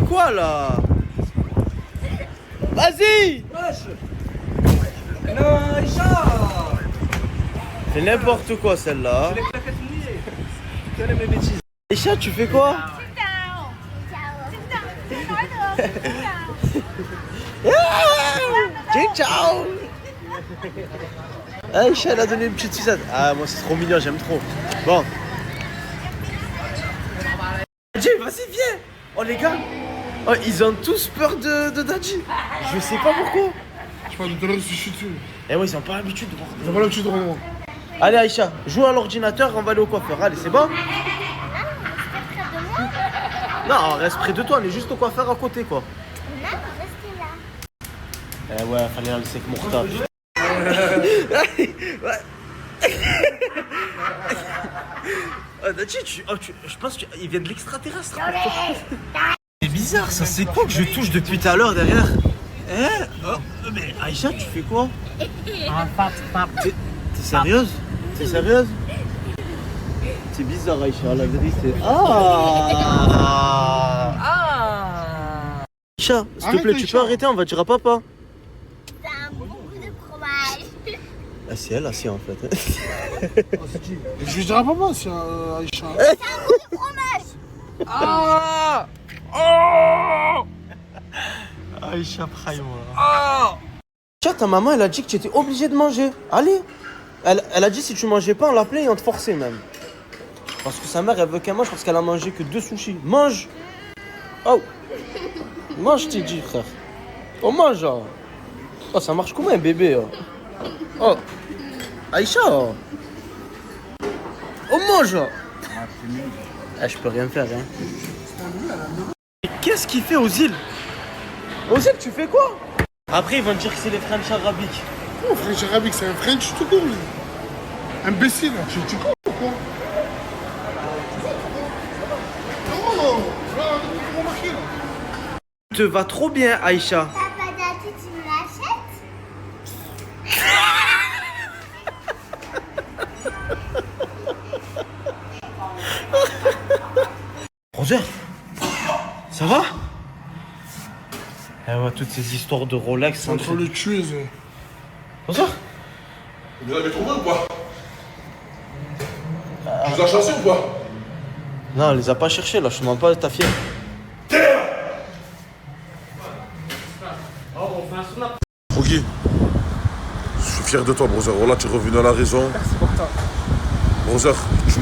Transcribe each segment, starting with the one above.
quoi là? Vas-y! Non, Aïcha! C'est n'importe quoi celle-là. Les plaquettes mouillées. Quelle est mes bêtises? Aïcha, tu fais quoi? Ciao, ciao. Aïcha, elle a donné une petite sucette. Ah, moi c'est trop mignon, j'aime trop. Bon. Dadji, vas-y, viens. Oh les gars. Oh, ils ont tous peur de Dadji. Je sais pas pourquoi. Je sais pas, tout à l'heure, je suis dessus. Eh ouais, ils ont pas l'habitude de voir. Ils ont pas l'habitude de regarder. Allez Aïcha, joue à l'ordinateur, on va aller au coiffeur. Allez, c'est bon? Non, on reste près de toi, on est juste au coiffeur à côté quoi. Non, restez là. Eh ouais, fallait la laisser avec Mourta. Oh, Dadji, je pense qu'il vient de l'extraterrestre. C'est bizarre ça, c'est quoi que je touche depuis tout à l'heure derrière? Mais Aïcha, tu fais quoi? T'es sérieuse? T'es sérieuse? C'est bizarre Aïcha, la vérité. Aïcha, s'il te plaît, tu peux arrêter, on va dire à papa. T'as beaucoup de fromage. Ah c'est elle, c'est en fait. Je lui dirai pas moi, c'est Aïcha. Aïcha Praïma. Aïcha, ta maman, elle a dit que tu étais obligé de manger. Allez. Elle a dit si tu mangeais pas, on l'appelait et on te forçait même. Parce que sa mère, elle veut qu'elle mange parce qu'elle a mangé que 2 sushis. Mange. Oh. Mange, je t'ai dit, frère. Oh, mange. Oh, ça marche comme un bébé. Oh. Aïcha. Oh, mange. Je peux rien faire, hein. Mais qu'est-ce qu'il fait aux îles? Aux îles, tu fais quoi? Après, ils vont te dire que c'est les French arabiques. Oh, French arabique, c'est un French tout court, lui. Imbécile, tu cours ou quoi? Oh, là, remarqué, là. Te va trop bien, Aïcha. Papa Dadji, tu me l'achètes? Roger, ça va? Eh ouais, toutes ces histoires de Rolex. C'est entre le tuer, ça. Roger? Vous l'avez trouvé ou pas? Tu les as chassés ou pas? Non, on les a pas cherchés là, je te demande pas ta fille. Ok. Je suis fier de toi, brother. Voilà, tu es revenu à la raison. Merci pour toi. Brother, tu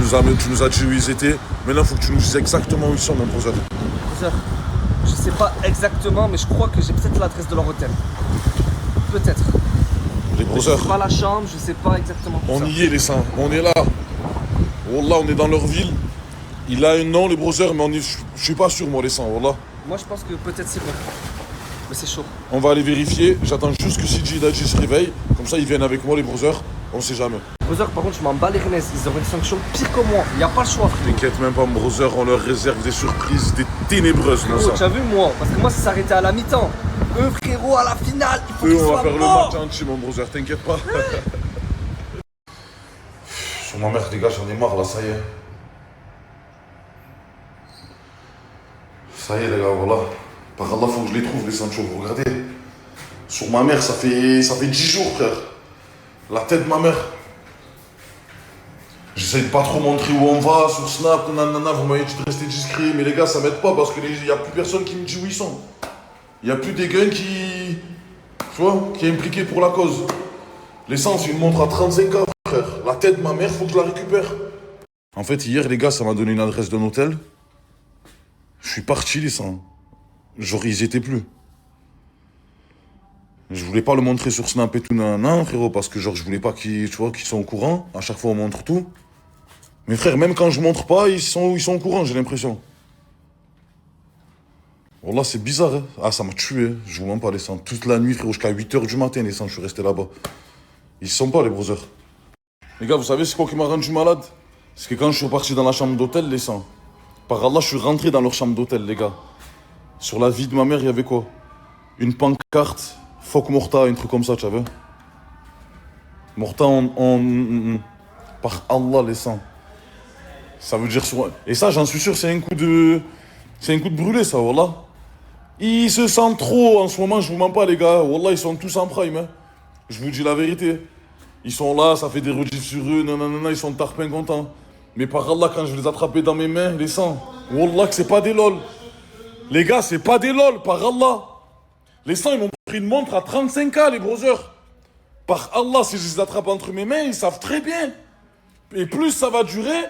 nous as dit où ils étaient. Maintenant, il faut que tu nous dises exactement où ils sont, mon brother. Brother, je sais pas exactement, mais je crois que j'ai peut-être l'adresse de leur hôtel. Peut-être. Les Je brothers, sais pas la chambre, je sais pas exactement tout on ça. y est, les saints. On est là. Wallah, on est dans leur ville. Il a un nom, les brothers, mais je suis pas sûr, moi, les saints. Wallah. Moi, je pense que peut-être c'est vrai. Mais c'est chaud. On va aller vérifier. J'attends juste que Sidi et Dadji se réveillent. Comme ça, ils viennent avec moi, les brothers. On sait jamais. Brother, par contre, je m'en bats les renesses. Ils auraient une sanction pire que moi. Y a pas le choix, frérot. T'inquiète même pas, mon brother. On leur réserve des surprises, des ténébreuses, mon Frérot, tu sang. as vu, moi? Parce que moi, ça s'arrêtait à la mi-temps. Eux, frérot, à la finale, il faut qu'ils Eux, on va soient faire le morts. match entier, mon brother, t'inquiète pas. Sur ma mère, les gars, j'en ai marre là, ça y est. Ça y est, les gars, voilà. Par Allah, faut que je les trouve, les Sancho. Regardez. Sur ma mère, ça fait 10 jours, frère. La tête de ma mère. J'essaie de pas trop montrer où on va, sur Snap, nanana, vous m'avez dit de rester discret, mais les gars, ça m'aide pas parce que y a plus personne qui me dit où ils sont. Il y a plus des gars qui. Tu vois, qui est impliqué pour la cause. L'essence, une montre à 35K, frère. La tête de ma mère, faut que je la récupère. En fait, hier, les gars, ça m'a donné une adresse d'un hôtel. Je suis parti, les sangs. Genre, ils étaient plus. Je voulais pas le montrer sur Snap et tout, nanana, frérot, parce que genre, je voulais pas qu'ils soient au courant. À chaque fois, on montre tout. Mais frère, même quand je montre pas, ils sont au courant, j'ai l'impression. Wallah, c'est bizarre, hein. Ah, ça m'a tué, je vous mens pas, les sangs. Toute la nuit, frérot, jusqu'à 8h du matin, les sangs, je suis resté là-bas. Ils sont pas, les brothers. Les gars, vous savez, c'est quoi qui m'a rendu malade? C'est que quand je suis parti dans la chambre d'hôtel, les sangs, par Allah, je suis rentré dans leur chambre d'hôtel, les gars. Sur la vie de ma mère, il y avait quoi? Une pancarte, fuck Mourta, un truc comme ça, tu savais? Mourta, par Allah, les sangs. Ça veut dire... Et ça, j'en suis sûr, c'est un coup de brûlé, ça, voilà. Ils se sentent trop en ce moment, je vous mens pas les gars. Wallah, ils sont tous en prime. Hein. Je vous dis la vérité. Ils sont là, ça fait des rediffs sur eux, nanana, ils sont tarpins contents. Mais par Allah, quand je vais les attraper dans mes mains, les sangs, Wallah que c'est pas des lol. Les gars, c'est pas des lol, par Allah. Les sangs, ils m'ont pris une montre à 35K, les brothers. Par Allah, si je les attrape entre mes mains, ils savent très bien. Et plus ça va durer,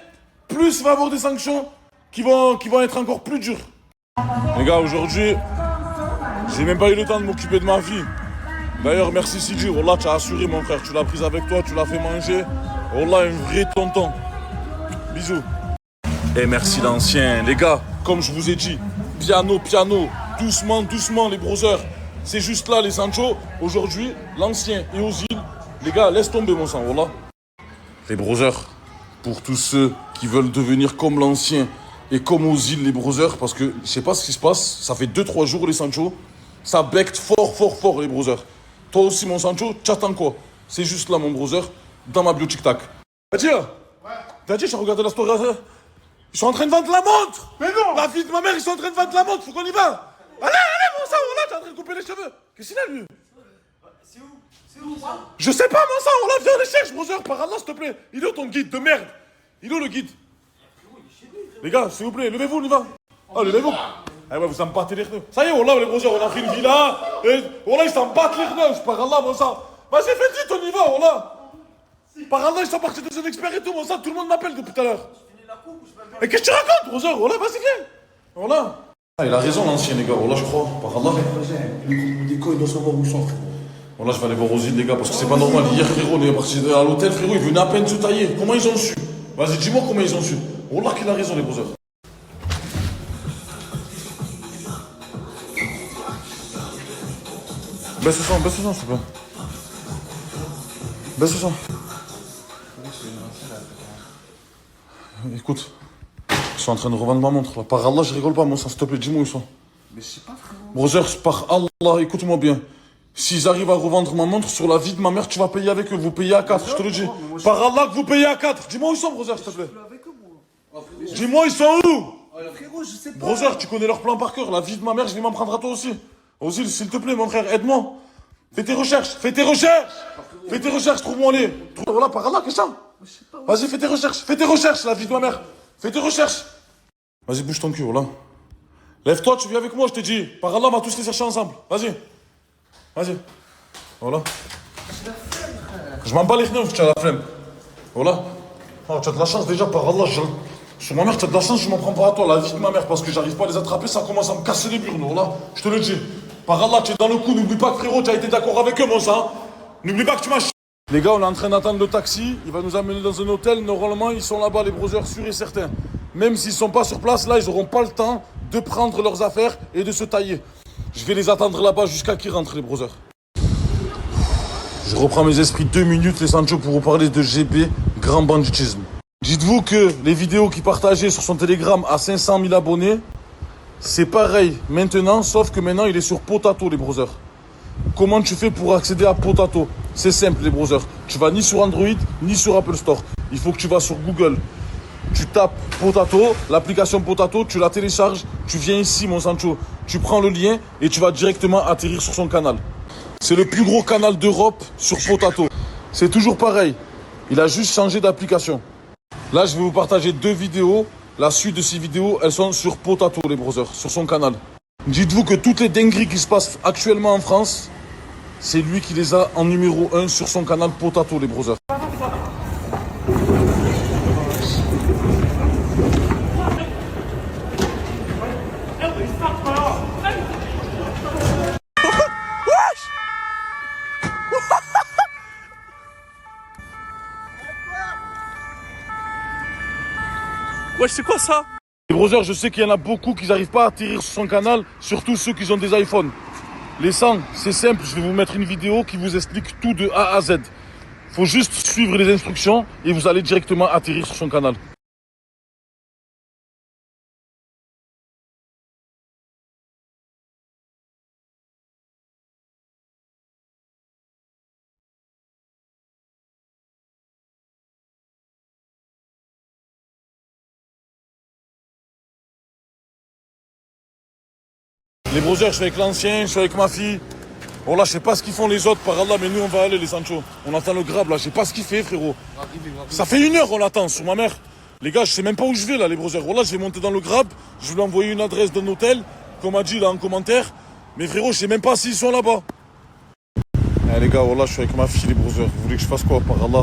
plus il va y avoir des sanctions qui vont être encore plus dures. Les gars, aujourd'hui, j'ai même pas eu le temps de m'occuper de ma fille. D'ailleurs, merci Sidi, Wallah, tu as assuré mon frère, tu l'as prise avec toi, tu l'as fait manger. Wallah, un vrai tonton. Bisous. Et merci l'ancien. Les gars, comme je vous ai dit, piano, doucement, doucement les brothers. C'est juste là les Sancho. Aujourd'hui, l'ancien et Ozil. Les gars, laisse tomber mon sang, Wallah. Les brothers, pour tous ceux qui veulent devenir comme l'ancien et comme Ozil les brothers, parce que je sais pas ce qui se passe, ça fait 2-3 jours les Sancho, ça becte fort les brothers. Toi aussi mon Sancho, t'attends quoi? C'est juste là mon brother, dans ma bio tic-tac. T'as dit, j'ai regardé la story. Ils sont en train de vendre la montre. Mais non. La fille de ma mère, ils sont en train de vendre la montre, faut qu'on y va. Allez, mon sang, là, t'es en train de couper les cheveux. Qu'est-ce qu'il a, lui? C'est où ça? Je sais pas, mon sang, on l'a vu, on les cherche, brother, par Allah, s'il te plaît. Il est où ton guide de merde? Il est où le guide? Les gars, s'il vous plaît, levez-vous, on y va. Oh, levez-vous. Eh ouais, vous en battez les pneus. Ça y est, Wallah, les brothers, on a pris une villa. Et Wallah, ils s'en battent les pneus, par Allah, mon sang. Vas-y, fais vite, on y va, Wallah. Par Allah, ils sont partis dans un expert et tout, mon sang, tout le monde m'appelle depuis tout à l'heure. Et qu'est-ce que tu racontes, brother? Wallah, vas-y, viens. Wallah. Ah, il a raison, l'ancien, les gars, Wallah, je crois. Par Allah. Les cons, ils doivent savoir où ils sont, frère. Wallah, je vais aller voir Ozil, les gars, parce que c'est pas normal. Hier, frérot, on est parti à l'hôtel, frérot, ils venaient à peine se tailler. Comment ils ont su? Vas-y, dis-moi comment ils ont su. Wallah, qu'il a raison, les brothers. Baisse le son, s'il te plaît. Baisse le son. Écoute, ils sont en train de revendre ma montre. Là. Par Allah, je rigole pas, mon sang, s'il te plaît, dis-moi où ils sont. Mais je sais pas, frérot. Brothers, par Allah, écoute-moi bien. S'ils arrivent à revendre ma montre sur la vie de ma mère, tu vas payer avec eux. Vous payez à 4, je te le dis. Par Allah, que vous payez à 4. Dis-moi où ils sont, brothers, s'il te plaît. Dis-moi, ils sont où? Frérot, je sais pas. Brothers, tu connais leur plan par cœur. La vie de ma mère, je vais m'en prendre à toi aussi. Ozil, s'il te plaît, mon frère, aide-moi. Fais tes recherches. Fais tes recherches, trouve-moi les. Voilà, par Allah, qu'est-ce que c'est? Vas-y, fais tes recherches. Fais tes recherches, la vie de ma mère. Fais tes recherches. Vas-y, bouge ton cul, voilà. Lève-toi, tu viens avec moi, je t'ai dit. Par Allah, on va tous les chercher ensemble. Vas-y. Vas-y. Voilà. Je m'en bats les pneus, tu as la flemme. Voilà. Oh, tu as de la chance déjà, par Allah. Sur ma mère, tu as de la chance, je m'en prends pas à toi, la vie de ma mère, parce que j'arrive pas à les attraper, ça commence à me casser les burnes, voilà. Je te le dis. Par Allah, tu es dans le coup, n'oublie pas que frérot, tu as été d'accord avec eux, mon sang. N'oublie pas que tu m'as. Les gars, on est en train d'attendre le taxi, il va nous amener dans un hôtel. Normalement, ils sont là-bas, les brothers, sûrs et certains. Même s'ils sont pas sur place, là, ils auront pas le temps de prendre leurs affaires et de se tailler. Je vais les attendre là-bas jusqu'à qu'ils rentrent, les brothers. Je reprends mes esprits 2 minutes, les Sancho, pour vous parler de GB, grand banditisme. Dites-vous que les vidéos qu'il partageait sur son Telegram à 500 000 abonnés, c'est pareil maintenant, sauf que maintenant, il est sur Potato, les brothers. Comment tu fais pour accéder à Potato? C'est simple, les brothers. Tu vas ni sur Android, ni sur Apple Store. Il faut que tu vas sur Google. Tu tapes Potato, l'application Potato, tu la télécharges, tu viens ici, mon Sancho. Tu prends le lien et tu vas directement atterrir sur son canal. C'est le plus gros canal d'Europe sur Potato. C'est toujours pareil. Il a juste changé d'application. Là, je vais vous partager 2 vidéos. La suite de ces vidéos, elles sont sur Potato, les brothers, sur son canal. Dites-vous que toutes les dingueries qui se passent actuellement en France, c'est lui qui les a en numéro 1 sur son canal Potato, les brothers. Wesh, c'est quoi ça? Les brothers, je sais qu'il y en a beaucoup qui n'arrivent pas à atterrir sur son canal, surtout ceux qui ont des iPhones. Les 100, c'est simple, je vais vous mettre une vidéo qui vous explique tout de A à Z. Faut juste suivre les instructions et vous allez directement atterrir sur son canal. Les brothers, je suis avec l'ancien, je suis avec ma fille. Bon là, je sais pas ce qu'ils font les autres, par Allah, mais nous on va aller les Sancho. On attend le grab là, je sais pas ce qu'il fait frérot. Ça fait 1 heure qu'on l'attend sur ma mère. Les gars, je sais même pas où je vais là les brothers. Voilà, je vais monter dans le grab, je vais lui envoyer une adresse d'un hôtel, comme a dit là en commentaire. Mais frérot, je sais même pas s'ils sont là-bas. Eh les gars, voilà, je suis avec ma fille les brothers. Vous voulez que je fasse quoi par Allah?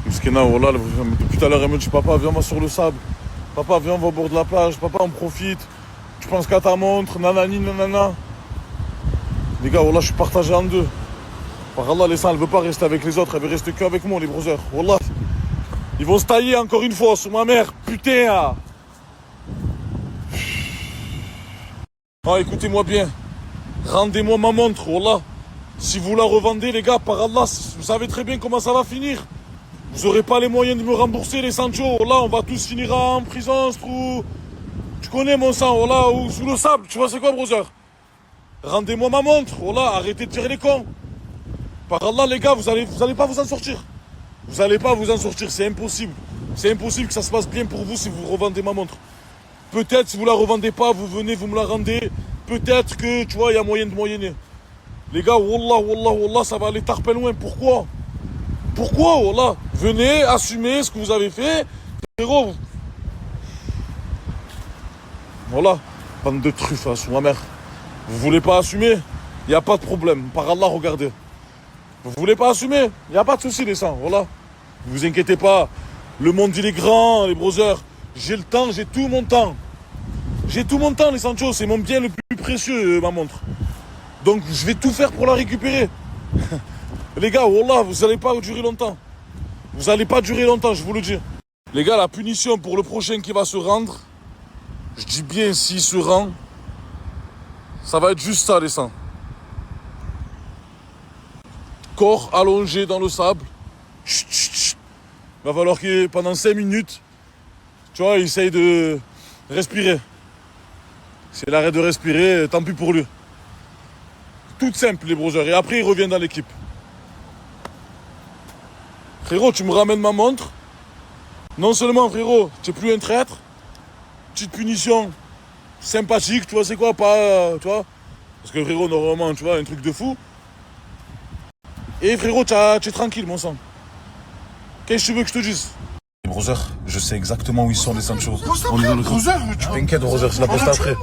Mskena, voilà, depuis tout à l'heure elle me dit papa viens on va sur le sable. Papa viens on va au bord de la plage, papa on profite. Tu penses qu'à ta montre, nanani nanana. Les gars, wallah, je suis partagé en deux. Par Allah, les sangs, elle veut pas rester avec les autres, elle veut rester qu'avec moi, les brothers. Wallah. Ils vont se tailler encore une fois sur ma mère. Putain. Ah, écoutez-moi bien. Rendez-moi ma montre, wallah. Si vous la revendez, les gars, par Allah, vous savez très bien comment ça va finir. Vous aurez pas les moyens de me rembourser les Sancho. Wallah, on va tous finir en prison, ce trou. Tu connais mon sang, wallah, ou sous le sable. Tu vois c'est quoi, brother? Rendez-moi ma montre, voilà, arrêtez de tirer les cons. Par Allah, les gars, vous allez pas vous en sortir. Vous allez pas vous en sortir, c'est impossible. C'est impossible que ça se passe bien pour vous si vous revendez ma montre. Peut-être si vous la revendez pas, vous venez, vous me la rendez. Peut-être que, tu vois, il y a moyen de moyenner. Les gars, wallah, wallah, wallah, ça va aller tarpin loin. Pourquoi? Pourquoi, wallah? Venez, assumez ce que vous avez fait. Frérot. Voilà, bande de truffes, hein, sur ma mère. Vous voulez pas assumer? Il n'y a pas de problème. Par Allah, regardez. Vous voulez pas assumer? Il n'y a pas de souci, les sangs. Voilà. Ne vous inquiétez pas. Le monde, il est grand, les brothers. J'ai le temps, j'ai tout mon temps. J'ai tout mon temps, les Sancho. C'est mon bien le plus précieux, ma montre. Donc, je vais tout faire pour la récupérer. Les gars, wallah, vous n'allez pas durer longtemps. Vous n'allez pas durer longtemps, je vous le dis. Les gars, la punition pour le prochain qui va se rendre, je dis bien s'il se rend, ça va être juste ça, les sangs. Corps allongé dans le sable. Chut, chut, chut. Va falloir que pendant 5 minutes, tu vois, il essaye de respirer. S'il arrête de respirer, tant pis pour lui. Tout simple, les brothers. Et après, il revient dans l'équipe. Frérot, tu me ramènes ma montre. Non seulement, frérot, tu n'es plus un traître. Petite punition. Sympathique, tu vois, c'est quoi, pas, tu vois. Parce que frérot, normalement, tu vois, un truc de fou. Et frérot, tu es tranquille, mon sang. Qu'est-ce que tu veux que je te dise? Les brothers, je sais exactement où ils sont, les Sancho. On est dans le groupe. T'inquiète, brothers, je la poste après.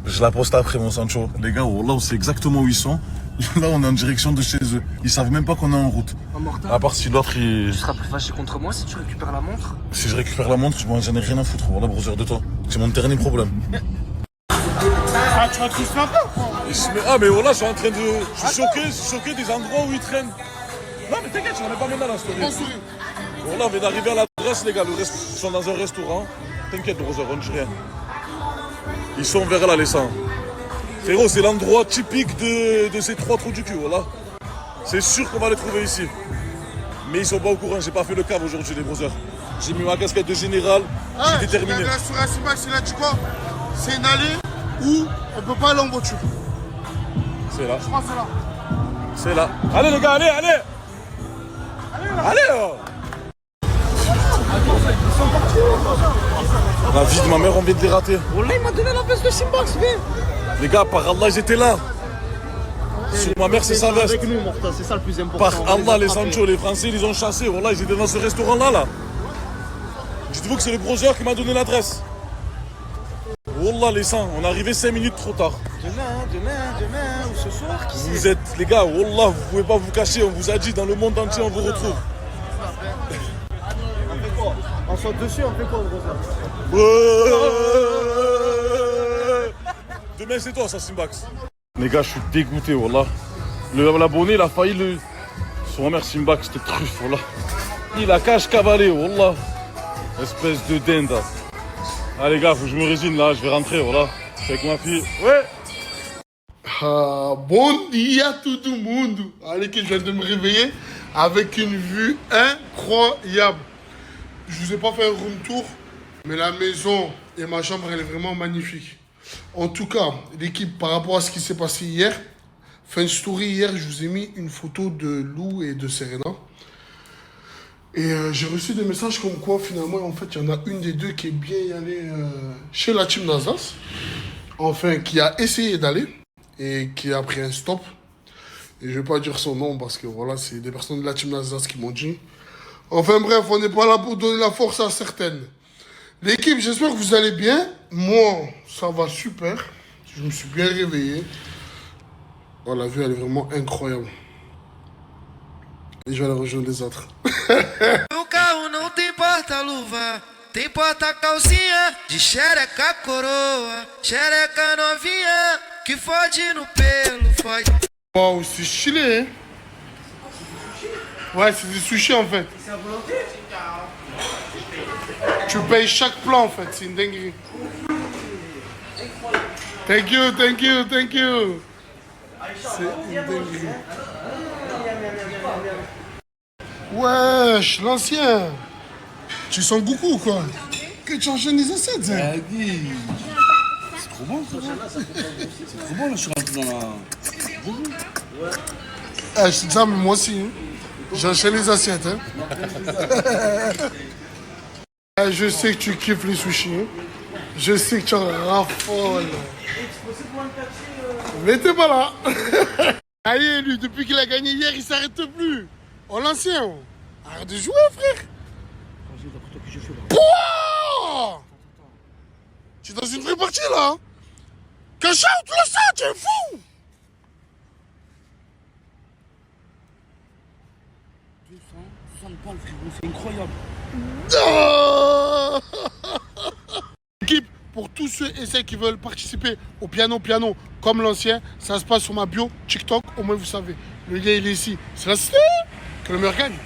Je la poste après, mon Sancho. Les gars, là, on sait exactement où ils sont. Là, on est en direction de chez eux. Ils savent même pas qu'on est en route. À part si l'autre, il... Tu seras plus fâché contre moi si tu récupères la montre? Si je récupère la montre, moi, j'en ai rien à foutre. Voilà, brother, de toi. C'est mon dernier problème. Ah, tu vas te frapper ou quoi? Ah, mais voilà, je suis en train de... Je suis choqué des endroits où ils traînent. Non, mais t'inquiète, j'en ai pas maintenant la story. Voilà, on vient d'arriver à l'adresse, les gars. Ils sont dans un restaurant. T'inquiète, brother, on ne dit rien. Ils sont vers là, les sangs. Frérot, c'est l'endroit typique de ces 3 trous du cul, voilà. C'est sûr qu'on va les trouver ici. Mais ils sont pas au courant, j'ai pas fait le cave aujourd'hui, les brothers. J'ai mis ma casquette de général, j'ai déterminé. Le restaurant Simax, il a dit quoi? C'est une allée où on peut pas aller en voiture. C'est là. Je crois que c'est là. C'est là. Allez, les gars, allez, allez. Allez, oh. La vie de ma mère, on vient de les rater. Wallah, il m'a donné la veste de Simbox, viens. Les gars, par Allah, ils étaient là. Sur ma mère, c'est sa veste. Avec nous, Morta, c'est ça le plus important. Par Allah, les Sancho, les Français, ils les ont chassés. Voilà, ils étaient dans ce restaurant-là, là. Dites-vous que c'est le brother qui m'a donné l'adresse. Wallah, les sangs, on est arrivé 5 minutes trop tard. Demain, ou ce soir, qui Vous êtes, les gars, Wallah, vous pouvez pas vous cacher. On vous a dit, dans le monde entier, on vous retrouve. On fait quoi? On saute dessus, on fait quoi, brother? Demain, c'est toi, ça, Simbax. Les gars, je suis dégoûté, Wallah. L'abonné, il a failli le... Son mère, Simbax, c'était truffe, Wallah. Il a cache cavalé, Wallah. Espèce de dinde. Ah, les gars, faut que je me résigne, là. Je vais rentrer, voilà. Je suis avec ma fille. Ouais. Ah, bon dia tout le monde. Allez, que je viens de me réveiller avec une vue incroyable. Je vous ai pas fait un room tour, mais la maison et ma chambre, elle est vraiment magnifique. En tout cas, l'équipe, par rapport à ce qui s'est passé hier, fin story hier, je vous ai mis une photo de Lou et de Serena. Et j'ai reçu des messages comme quoi, finalement, en fait, il y en a une des deux qui est bien y allée chez la team Nazas. enfin, qui a essayé d'aller et qui a pris un stop. Et je vais pas dire son nom parce que voilà, c'est des personnes de la team Nasdaq qui m'ont dit. Enfin bref, on n'est pas là pour donner la force à certaines. L'équipe, j'espère que vous allez bien. Moi, ça va super. Je me suis bien réveillé. Oh, la vue, elle est vraiment incroyable. Et je vais aller rejoindre les autres. O carro não tem porta-luva, tem porta-calcinha de xereca coroa, xereca novinha que fode no pelo, fode. Waouh, c'est stylé, hein? Ouais, c'est des sushis en fait. C'est à volonté? Tu payes chaque plat en fait, c'est une dinguerie. Thank you, thank you, thank you. C'est une dinguerie. Wesh, l'ancien. Tu sens Goku ou quoi? Que tu enchaînes les assiettes, hein? C'est trop bon, ça. C'est trop bon, là, je suis rentré dans la... Eh, je te dis ça, mais moi aussi. Hein. J'enchaîne les assiettes. Hein. Eh, je sais que tu kiffes les sushis. Hein. Je sais que tu en raffoles. Mais t'es pas là. Allez, lui, depuis qu'il a gagné hier, il s'arrête plus. Oh, l'ancien. Arrête de jouer, frère. Pouah! Tu es dans une vraie partie, là. Cacha, tu le sens, tu es fou. C'est incroyable. Oh Équipe, pour tous ceux et celles qui veulent participer au piano comme l'ancien, ça se passe sur ma bio TikTok, au moins vous savez. Le lien il est ici. C'est la cité que le meilleur gagne.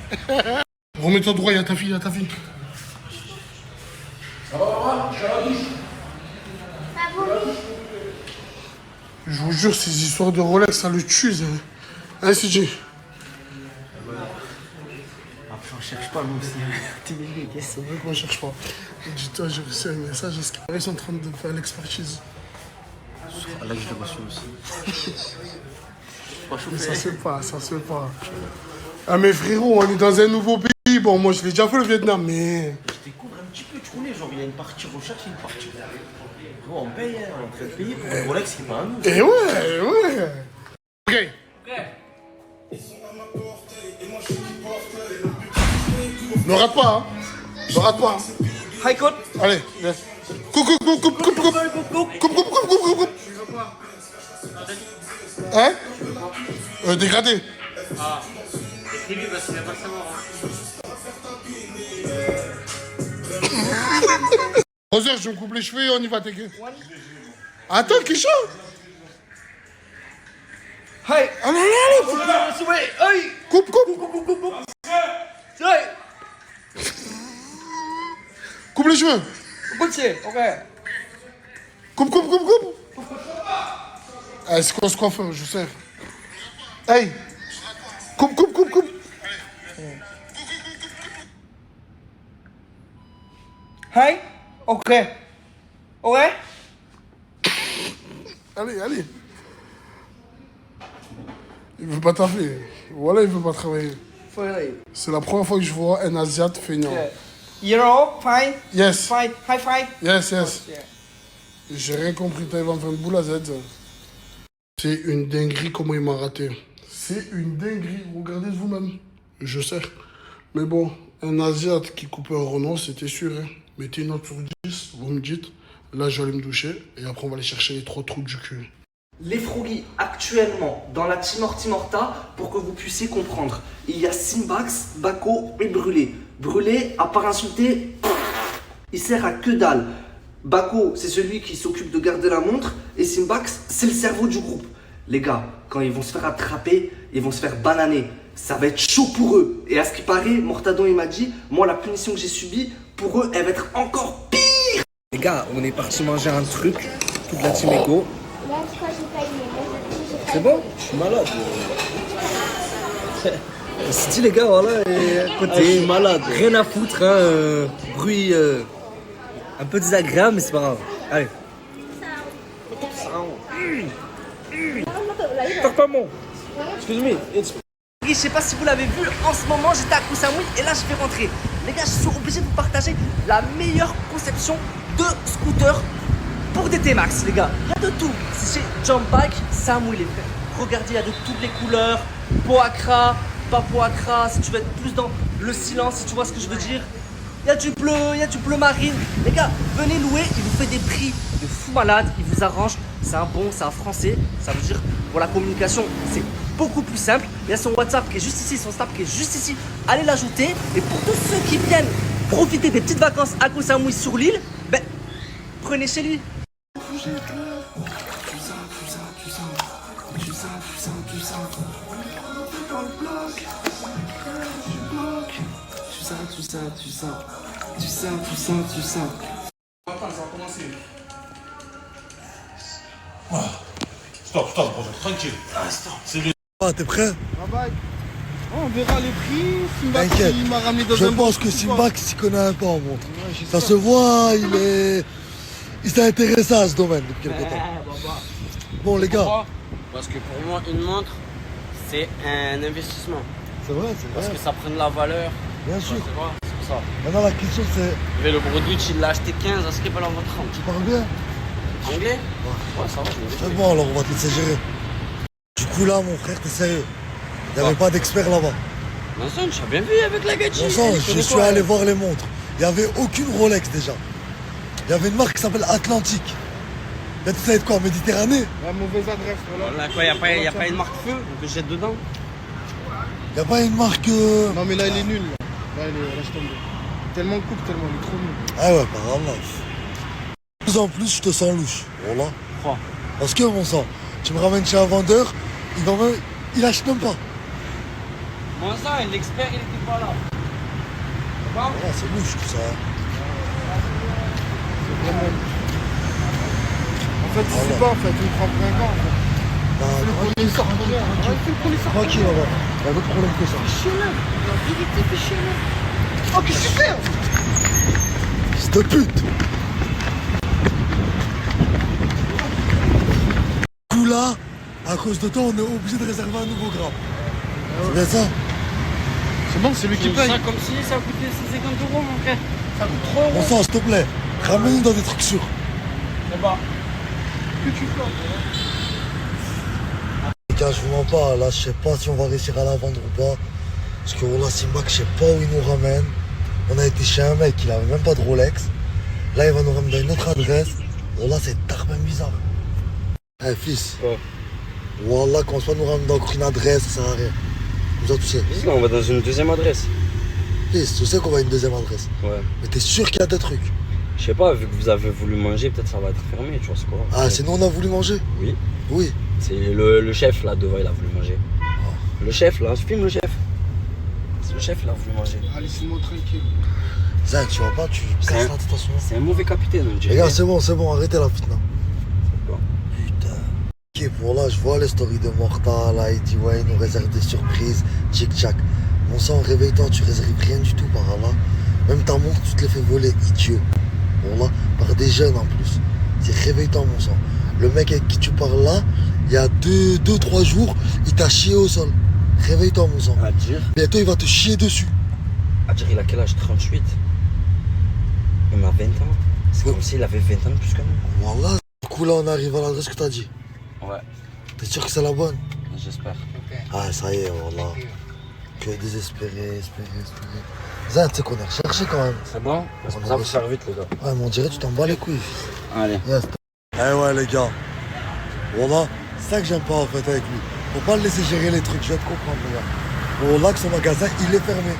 Remets-toi droit, il y a ta fille, il y a ta fille. Ça va, maman? Je suis à la douche. Je vous jure, ces histoires de Rolex, ça le tue. Hein, CJ? On cherche pas, nous aussi. T'es bébé, qu'est-ce C'est vrai qu'on cherche pas. Dis-toi, j'ai reçu un message. Est-ce qu'ils sont en train de faire l'expertise? Là, je l'ai reçu aussi. Mais ça se fait pas, ça se fait pas. Ah, mais frérot, on est dans un nouveau pays. Bon, moi, je l'ai déjà fait le Vietnam, mais. Je découvre un petit peu, tu connais, genre, il y a une partie recherche et une partie. Gros, on paye, hein, on est en train de payer pour le Rolex, c'est pas à nous. Eh ouais, ouais. Ok. Ne rate pas, hein. Ne rate pas. Hein. Hi, code. Allez, viens. Coupe. Hein? Dégradé. Ah, écris-lui parce qu'il va pas savoir. Roser, je me coupe les cheveux et on y va, t'es gay. Attends, Kisha. Hi. Allez. Coupe. Coupe les cheveux. Ok. Coupe. Eh, c'est quoi ce coiffeur, je sais. Hey. Coupe. Hi. Ok. Ouais. Allez. Il veut pas taffer. Voilà, il veut pas travailler. C'est la première fois que je vois un Asiate feignant. Euro, fine. Yes. Fine. High five. Yes. Yeah. J'ai rien compris, t'as inventé un boule à Z. C'est une dinguerie comment il m'a raté. C'est une dinguerie, regardez vous-même. Je sais. Mais bon, un Asiate qui coupe un Renault, c'était sûr. Hein. Mettez une note sur 10, vous me dites. Là, je vais aller me doucher et après, on va aller chercher les 3 trous du cul. Les Froggy, actuellement, dans la Team Morta, pour que vous puissiez comprendre, il y a Simbax, Bako et Brûlé. Brûlé, à part insulter, il sert à que dalle. Bako, c'est celui qui s'occupe de garder la montre, et Simbax, c'est le cerveau du groupe. Les gars, quand ils vont se faire attraper, ils vont se faire bananer. Ça va être chaud pour eux. Et à ce qui paraît, Mortadon, il m'a dit, moi, la punition que j'ai subie, pour eux, elle va être encore pire. Les gars, on est parti manger un truc, toute la Team Echo. Là, je crois que j'ai pas aimé. C'est bon? Je suis malade. C'est dit les gars, voilà, et à côté, je suis malade. Rien à foutre, hein, bruit un peu désagréable, mais c'est pas grave. Allez. Excuse-moi. Je sais pas si vous l'avez vu, en ce moment j'étais à Koh Samui et là je vais rentrer. Les gars, je suis obligé de vous partager la meilleure conception de scooter pour des T-Max, les gars. Il y a de tout. C'est chez Jump Bike, Samou il est fait. Regardez, il y a de toutes les couleurs. Poacra, pas poacra, si tu veux être plus dans le silence, si tu vois ce que je veux dire. Il y a du bleu marine. Les gars, venez louer, il vous fait des prix de fou malade, il vous arrange. C'est un bon, c'est un français. Ça veut dire, pour la communication, c'est beaucoup plus simple. Il y a son WhatsApp qui est juste ici, son Snap qui est juste ici. Allez l'ajouter. Et pour tous ceux qui viennent profiter des petites vacances à Koh Samui sur l'île, ben, prenez chez lui. Stop, brother, tranquille. Ah, t'es prêt? On verra les prix. Simbax, T'inquiète. il m'a ramené dans Je un pense bon que truc, Simbax s'y connaît un peu en montre. Ouais, Ça se voit, il s'est intéressé à ce domaine depuis quelque temps. Bon les gars, Parce que pour moi, une montre, c'est un investissement. c'est vrai, c'est Parce vrai, que ça prend de la valeur. bien sûr. Tu vois, c'est pour ça. Maintenant la question c'est, Mais le Broadwich, il l'a acheté 15, à ce qu'il peut l'en vendre 30. tu parles bien? Anglais? Ouais, ça va, je me Très débrouille. bon, alors on va te laisser gérer. Du coup là mon frère, t'es sérieux? Il n'y avait pas d'expert là-bas. Vincent, tu as bien vu avec la Gadget. Bon sang, je suis allé voir les montres. Il n'y avait aucune Rolex déjà. Il y avait une marque qui s'appelle Atlantique. Là tu sais de quoi, Méditerranée? La mauvaise adresse, voilà. Voilà, quoi, y a pas une marque feu que je jette dedans? Il n'y a pas une marque... Non, mais là, il est nul. Là, laisse tomber. Tellement de coupe, tellement, il est trop nul. Ah ouais, par là. De plus en plus, je te sens louche. Voilà. Pourquoi? Parce que mon sang, tu me ramènes chez un vendeur, il achète même pas. Moi, ça, l'expert, il était pas là. Ah, c'est louche tout ça. En fait, je sais pas, en fait, il me prend pour un gars, en fait. Bah, tranquille, tranquille là-bas. Il y a d'autres problèmes que ça. Oh, qu'est-ce que tu fais? Fils de pute. Du coup là, à cause de toi, on est obligé de réserver un nouveau gramme. C'est bien ça? C'est bon, c'est lui qui paye. Ça comme si ça coûtait 150 €, mon frère. Ça coûte trop. Bon sang, s'il te plaît, ramène-nous dans des trucs sûrs. C'est pas. Que tu fais? Les gars, je vous mens pas, là, je sais pas si on va réussir à la vendre ou pas. Parce que là, Simbax, je sais pas où il nous ramène. On a été chez un mec, il avait même pas de Rolex. Là, il va nous ramener une autre adresse. Là, c'est tard même bizarre. Eh, fils. Quoi? Wallah, qu'on soit nous ramener dans une adresse, ça sert à rien. Nous autres, tu sais. Là, on va dans une deuxième adresse. Fils, tu sais qu'on va à une deuxième adresse. Ouais. Mais t'es sûr qu'il y a des trucs? Je sais pas, vu que vous avez voulu manger, peut-être ça va être fermé, tu vois, c'est quoi? Ah, sinon on a voulu manger? Oui. Oui. C'est le chef là devant, il a voulu manger. Le chef là, je filme le chef. C'est le chef là, a voulu manger. Ah, laissez-moi tranquille. Zach, tu vois pas, tu C'est casses un- la tête à son nom. C'est un mauvais capitaine, on dirait. Les gars, c'est bon, arrêtez la fitna. bon. Putain. Ok, pour là, je vois les stories de Morta, là, il dit ouais, il nous réserve des surprises, tchic-tchac. Mon sang, réveille-toi, tu réserves rien du tout par là. Même ta montre, tu te l'as fait voler, idiot. Bon là, par des jeunes en plus. C'est réveille-toi, mon sang. Le mec avec qui tu parles là, il y a 2-3 jours, il t'a chié au sol. Réveille-toi, mon sang. Adjir, Bientôt, il va te chier dessus. il a quel âge? 38. Il a 20 ans. C'est Ouais. comme s'il avait 20 ans de plus que nous. Voilà. Du coup, là, on arrive à l'adresse que t'as dit. Ouais, T'es sûr que c'est la bonne? j'espère. Ah, ça y est, voilà. Que désespéré, espéré. Zan, tu sais qu'on est recherché quand même. C'est bon? C'est pour ça qu'il faut faire vite, les gars. Ouais, mais on dirait que tu t'en bats les couilles, fils. Allez. Yes. Eh ouais, les gars. Voilà, c'est ça que j'aime pas en fait avec lui. Faut pas le laisser gérer les trucs, je vais te comprendre, les gars. Bon, là, que son magasin, il est fermé.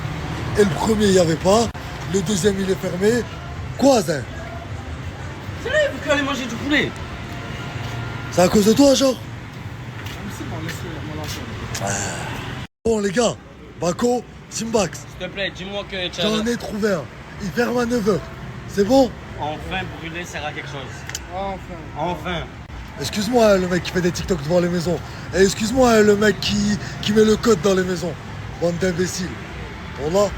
Et le premier, il n'y avait pas. Le deuxième, il est fermé. Quoi, Zan? C'est là, il veut plus aller manger du poulet. C'est à cause de toi, genre? C'est bon, laisse-le, moi lancer. Bon, les gars, Bako, Simbax, S'il te plaît, dis-moi que tu j'en ai trouvé un. Il ferme à 9h. C'est bon? enfin brûlé sert à quelque chose. Ah, enfin. Enfin. Excuse-moi, le mec qui fait des TikTok devant les maisons. Et excuse-moi, le mec qui met le code dans les maisons. Bande d'imbéciles. Bon là,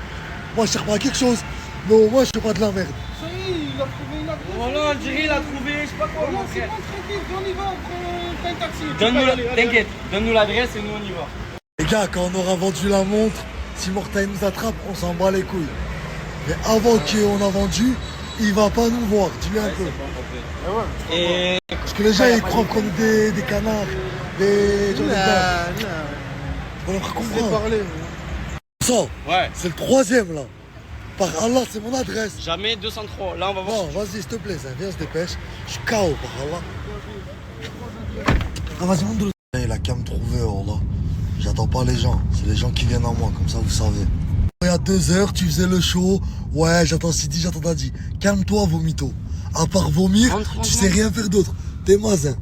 moi je cherche pas quelque chose, mais au moins je fais pas de la merde. Ça y est, il a trouvé une adresse. Voilà, Algérie, il a trouvé, je sais pas quoi, Voilà, mon c'est frère. bon, tranquille, on y va, prends un taxi. Tu Donne-nous peux la... aller, allez, T'inquiète, donne-nous l'adresse et nous on y va. Les gars, quand on aura vendu la montre, si Mortaï nous attrape, on s'en bat les couilles. Mais avant qu'on a vendu, il va pas nous voir, dis-lui un peu. Et Parce que les gens, ils croient qu'on est des canards, des gens de dingue. On leur comprendre. Ça, c'est le troisième là. Par Allah, c'est mon adresse. jamais 203. Là, on va voir. Non, vas-y, s'il te plaît, ça, viens, on se dépêche. Je suis KO, par Allah. Ah, vas-y, monte de l'autre. Il a qu'à me trouver, Allah. J'attends pas les gens, c'est les gens qui viennent à moi, comme ça vous savez. Il y a 2 heures, tu faisais le show. Ouais, j'attends Sidi, j'attends Dadi. Calme-toi, vomito. À part vomir, tu sais rien faire d'autre. T'es mazin.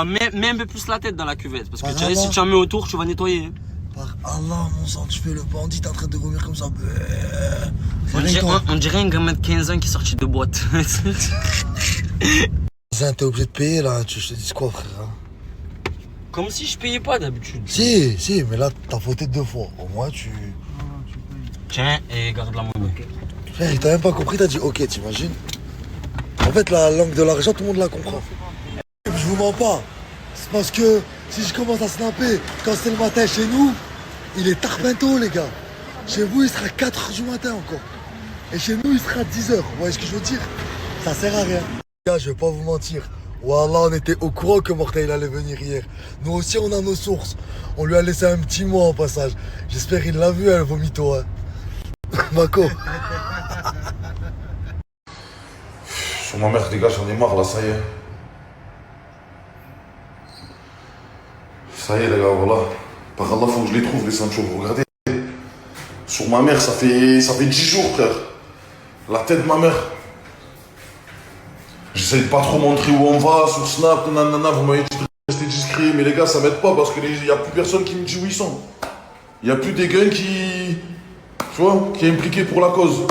Mets un peu plus la tête dans la cuvette. Parce que Par tu sais, Allah. si tu en mets autour, tu vas nettoyer. Par Allah, mon sang, tu fais le bandit, t'es en train de vomir comme ça. On dirait un gamin de 15 ans qui est sorti de boîte. Zin, t'es obligé de payer là, je te dis quoi, frère hein. Comme si je payais pas d'habitude. Si, mais là, t'as fauté 2 fois. Au moins, tu. Tiens, et garde la monnaie. Frère, il t'a même pas compris, t'as dit ok, t'imagines. En fait, la langue de l'argent, tout le monde la comprend. Je vous mens pas. C'est parce que si je commence à snapper quand c'est le matin chez nous, il est tard bientôt, les gars. Chez vous, il sera 4h du matin encore. Et chez nous, il sera 10h. Vous voyez ce que je veux dire? Ça sert à rien. Les gars, je vais pas vous mentir. Wallah, on était au courant que Mortel il allait venir hier. Nous aussi, on a nos sources. On lui a laissé un petit mot en passage. J'espère qu'il l'a vu, hein, le vomito. Hein. Mako. Sur ma mère, les gars, j'en ai marre là, ça y est. Ça y est, les gars, voilà. Par Allah, faut que je les trouve, les Sancho. Regardez. Sur ma mère, ça fait 10 jours, frère. La tête de ma mère. J'essaie de pas trop montrer où on va, sur Snap, nanana, vous m'avez dit de rester discret, mais les gars, ça m'aide pas parce qu'il y a plus personne qui me dit où ils sont. Il y a plus des gars qui. Tu vois, qui est impliqué pour la cause.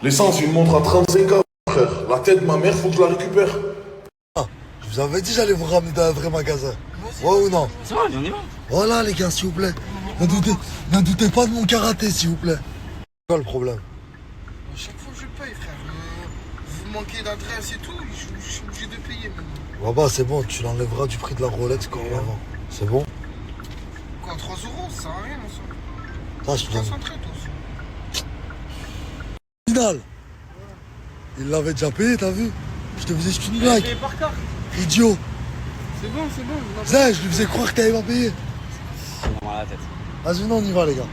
L'essence, il me montre à 35 ans, frère. La tête de ma mère, faut que je la récupère. Ah, je vous avais dit j'allais vous ramener dans un vrai magasin. Ouais ou non? Ça va, on y va. Voilà les gars, s'il vous plaît. Ne doutez pas de mon karaté, s'il vous plaît. C'est quoi le problème? À chaque fois que je paye, frère, vous manquez d'adresse et tout, je suis obligé de payer maintenant. Bah c'est bon, tu l'enlèveras du prix de la Rolex comme avant. C'est bon? Quoi, 3 euros, ça sert à rien, ça. Ça, je te donne. Concentré, toi. Final. Il l'avait déjà payé, t'as vu? Je te faisais juste une blague. par carte. Idiot. C'est bon. Zé, je lui faisais croire que t'avais pas payé. C'est dans la tête. Vas-y, non, on y va, les gars.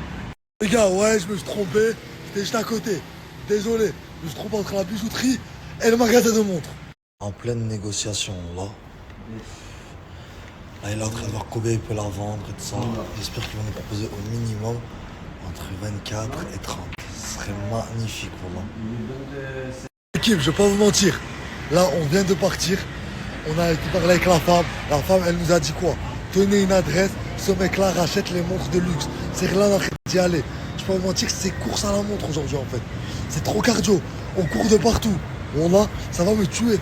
Les gars, ouais, je me suis trompé. J'étais juste à côté. Désolé. Je me suis trompé entre la bijouterie et le magasin de montres. En pleine négociation, là. Là, il est en train de voir combien il peut la vendre et tout ça. J'espère qu'ils vont nous proposer au minimum entre 24 et 30. Ce serait magnifique pour moi. Équipe, je vais pas vous mentir. Là, on vient de partir. On a été parler avec la femme. La femme, elle nous a dit quoi? Tenez une adresse. Ce mec-là rachète les montres de luxe. C'est là, on a envie d'y aller. Je peux pas vous mentir que c'est course à la montre aujourd'hui, en fait. C'est trop cardio. On court de partout. Bon, là, ça va me tuer.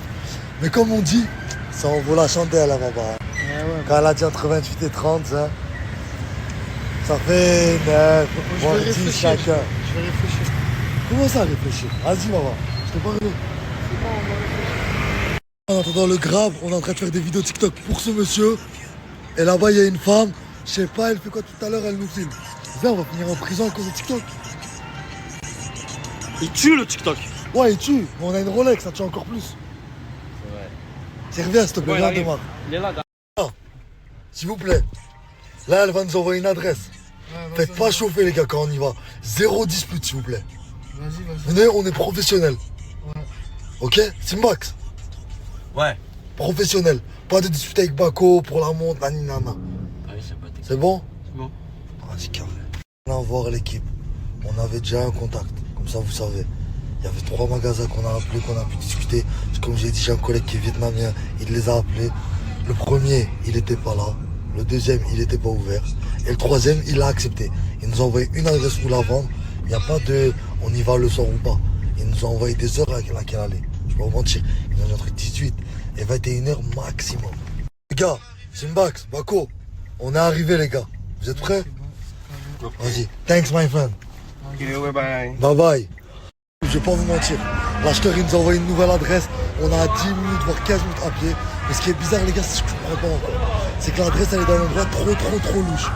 Mais comme on dit, ça en vaut la chandelle, hein, papa. Quand elle a dit entre 28 et 30, hein, ça fait 9, voire 10 chacun. Je vais réfléchir. Comment ça réfléchir? Vas-y, maman. Je te parle. En attendant le grave, on est en train de faire des vidéos TikTok pour ce monsieur. Et là-bas, il y a une femme. Je sais pas, elle fait quoi tout à l'heure, elle nous filme. Viens, on va finir en prison à cause de TikTok. Il tue le TikTok. Ouais, il tue. Mais on a une Rolex, ça tue encore plus. C'est vrai. Tiens, reviens, s'il te plaît, Ouais, il viens, arrive. démarre. Il est là, S'il vous plaît. Là, elle va nous envoyer une adresse. Faites pas chauffer, les gars, quand on y va. Zéro dispute, s'il vous plaît. Vas-y. Venez, on est professionnels. Ouais. Ok? Simbax. Ouais. Professionnel. Pas de dispute avec Bako pour la montre, naninana. Ah oui, c'est pas technique. C'est bon? C'est bon. Vas-y, carré. On va voir l'équipe. On avait déjà un contact, comme ça vous savez. Il y avait 3 magasins qu'on a appelés, qu'on a pu discuter. Parce que comme j'ai dit, j'ai un collègue qui est vietnamien, il les a appelés. Le premier, il était pas là. Le deuxième, il était pas ouvert. Et le troisième, il a accepté. Il nous a envoyé une adresse où la vendre. Il n'y a pas de on y va le soir ou pas. Il nous a envoyé des heures à laquelle aller. Je vais pas vous mentir. Il nous a dit entre 18 et 21h maximum. Les gars, Simbax, Bako, on est arrivé les gars. Vous êtes prêts? Vas-y. Thanks my friend. Bye bye. Je vais pas vous mentir. L'acheteur il nous a envoyé une nouvelle adresse. On a 10 minutes, voire 15 minutes à pied. Mais ce qui est bizarre les gars, c'est que je comprends pas encore. C'est que l'adresse elle est dans un endroit trop louche.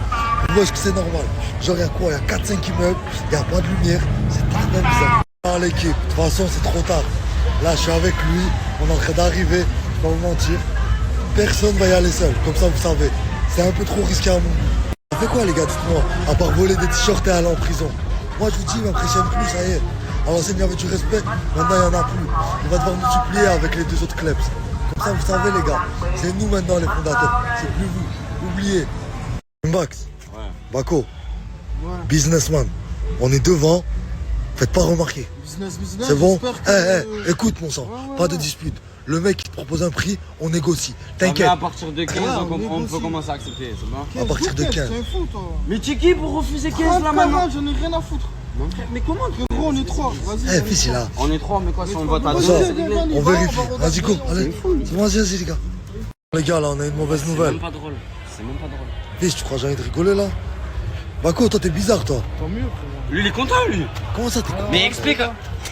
Vous voyez que c'est normal. Genre il y a quoi? Il y a 4-5 immeubles, il n'y a pas de lumière. C'est tellement bizarre. Ah, l'équipe, de toute façon, c'est trop tard. Là, je suis avec lui, on est en train d'arriver, je vais pas vous mentir. Personne va y aller seul, comme ça, vous savez. C'est un peu trop risqué à mon goût. Ça fait quoi, les gars, dites-moi, à part voler des t-shirts et aller en prison? Moi, je vous dis, il m'impressionne plus, ça y est. À l'ancienne, il y avait du respect, maintenant, il n'y en a plus. Il va devoir nous supplier avec les 2 autres clubs. Comme ça, vous savez, les gars, c'est nous maintenant, les fondateurs. C'est plus vous. Oubliez. Max, Bako, businessman, on est devant, faites pas remarquer. Business, C'est bon? j'espère que- Écoute, mon sang, pas de dispute. Le mec qui te propose un prix, on négocie. T'inquiète. À partir de 15, on peut commencer à accepter, c'est bon? À partir de 15. C'est un fou, toi. Mais tu es qui pour refuser 15 là maintenant? J'en ai rien à foutre. Mais comment? Gros, on est 3. Vas-y. Eh, fils, il est là. On est 3, mais quoi, si on vote à 2, Ça, c'est réglé. on vérifie. Vas-y, go, allez. C'est bon, vas-y, les gars. Les gars, là, on a une mauvaise C'est nouvelle. même pas drôle. C'est même pas drôle. Fils, tu crois que j'ai envie de rigoler, là? Bako, toi, t'es bizarre, toi. Tant mieux, frère. Lui, il est content, lui. Comment ça, t'es con? Mais explique.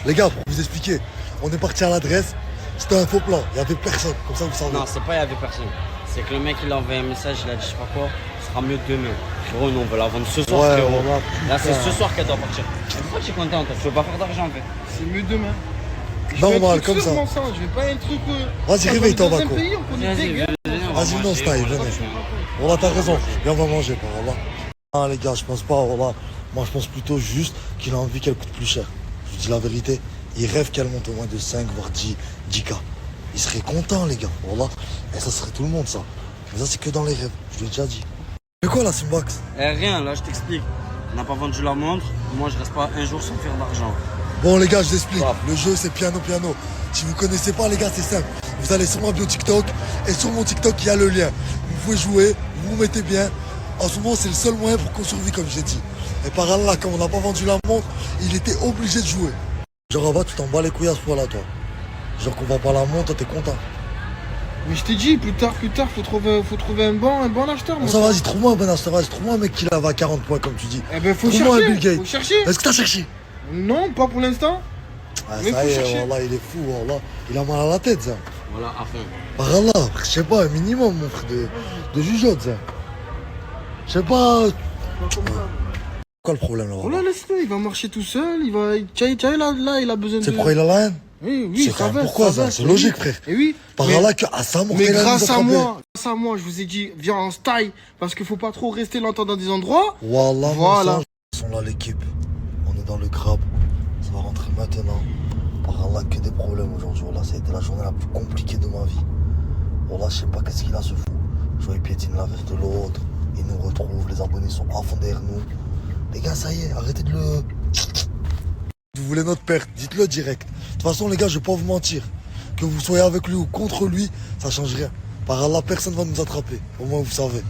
Les gars, pour vous expliquer, on est parti à l'adresse. C'était un faux plan. Il y avait personne. Comme ça, vous savez. Non, c'est pas il y avait personne. C'est que le mec, il a envoyé un message, il a dit je sais pas quoi, ce sera mieux que demain. Gros, nous, on veut la vendre ce soir, Ouais, frérot. voilà, Là, c'est putain. ce soir qu'elle doit partir. Et pourquoi tu es content, toi? Tu veux pas faire d'argent, en fait? C'est mieux demain. Normal, comme ça. Je vais pas un truc. Vas-y, réveille-toi, Dans un Bako. pays, on connaît Vas-y, des gars. Vas-y, non, style, venez. Voilà, t'as raison. Viens, on va manger, par Allah. Ah, les gars, je pense pas, voilà. Moi, je pense plutôt juste qu'il a envie qu'elle coûte plus cher. Je vous dis la vérité. Il rêve qu'elle monte au moins de 5, voire 10K. Il serait content, les gars. Voilà. Et ça serait tout le monde, ça. Mais ça, c'est que dans les rêves. Je l'ai déjà dit. Mais quoi, là, Simbax? Rien, là, je t'explique. On n'a pas vendu la montre. Moi, je reste pas un jour sans faire d'argent. Bon, les gars, je vous explique. Stop. Le jeu, c'est piano. Si vous connaissez pas, les gars, c'est simple. Vous allez sur ma bio TikTok. Et sur mon TikTok, il y a le lien. Vous pouvez jouer. Vous vous mettez bien. En ce moment, c'est le seul moyen pour qu'on survive, comme j'ai dit. Et par Allah, comme on n'a pas vendu la montre, il était obligé de jouer. Genre, Rabat, tu t'en bats les couilles à ce point-là, toi. Genre qu'on vend pas la montre, toi, t'es content. Mais je t'ai dit, plus tard, faut trouver un bon acheteur. Bon, mon ça, frère. vas-y, trouve-moi un bon acheteur. Vas-y, trouve-moi un mec qui lave à 40 points, comme tu dis. Eh ben, faut Trouve-moi un chercher. Bill Gates. Faut chercher. Est-ce que t'as cherché? Non, pas pour l'instant. Ah, Mais ça faut y est, chercher. Wallah, il est fou, Wallah. Il a mal à la tête, ça. Voilà, à fond. Par Allah, je sais pas, un minimum, mon frère, de jugeote, ça. Je sais pas. Quoi le problème, là, Oh Wallah? là, laisse-le, il va marcher tout seul. Il va. Tiens, là, il a besoin de. C'est pourquoi il a la haine? Oui, C'est ça quand même va. pourquoi, ça? C'est logique, frère. Et oui. Par mais- Allah, à sa mort, Mais il a grâce nous à attraper. moi, je vous ai dit, viens en style, parce qu'il faut pas trop rester longtemps dans des endroits. Wallah, Voilà. Ils sont là, l'équipe. On est dans le crabe. Ça va rentrer maintenant. Par Allah, que des problèmes aujourd'hui. Wallah, ça a été la journée la plus compliquée de ma vie. Wallah, je sais pas qu'est-ce qu'il a, ce fou. Je vois, il piétine la veste de l'autre. Il nous retrouve. Les abonnés sont à fond derrière nous. Les gars, ça y est, arrêtez de le. Vous voulez notre perte, dites-le direct. De toute façon, les gars, je vais pas vous mentir. Que vous soyez avec lui ou contre lui, ça change rien. Par Allah, personne va nous attraper. Au moins, vous savez.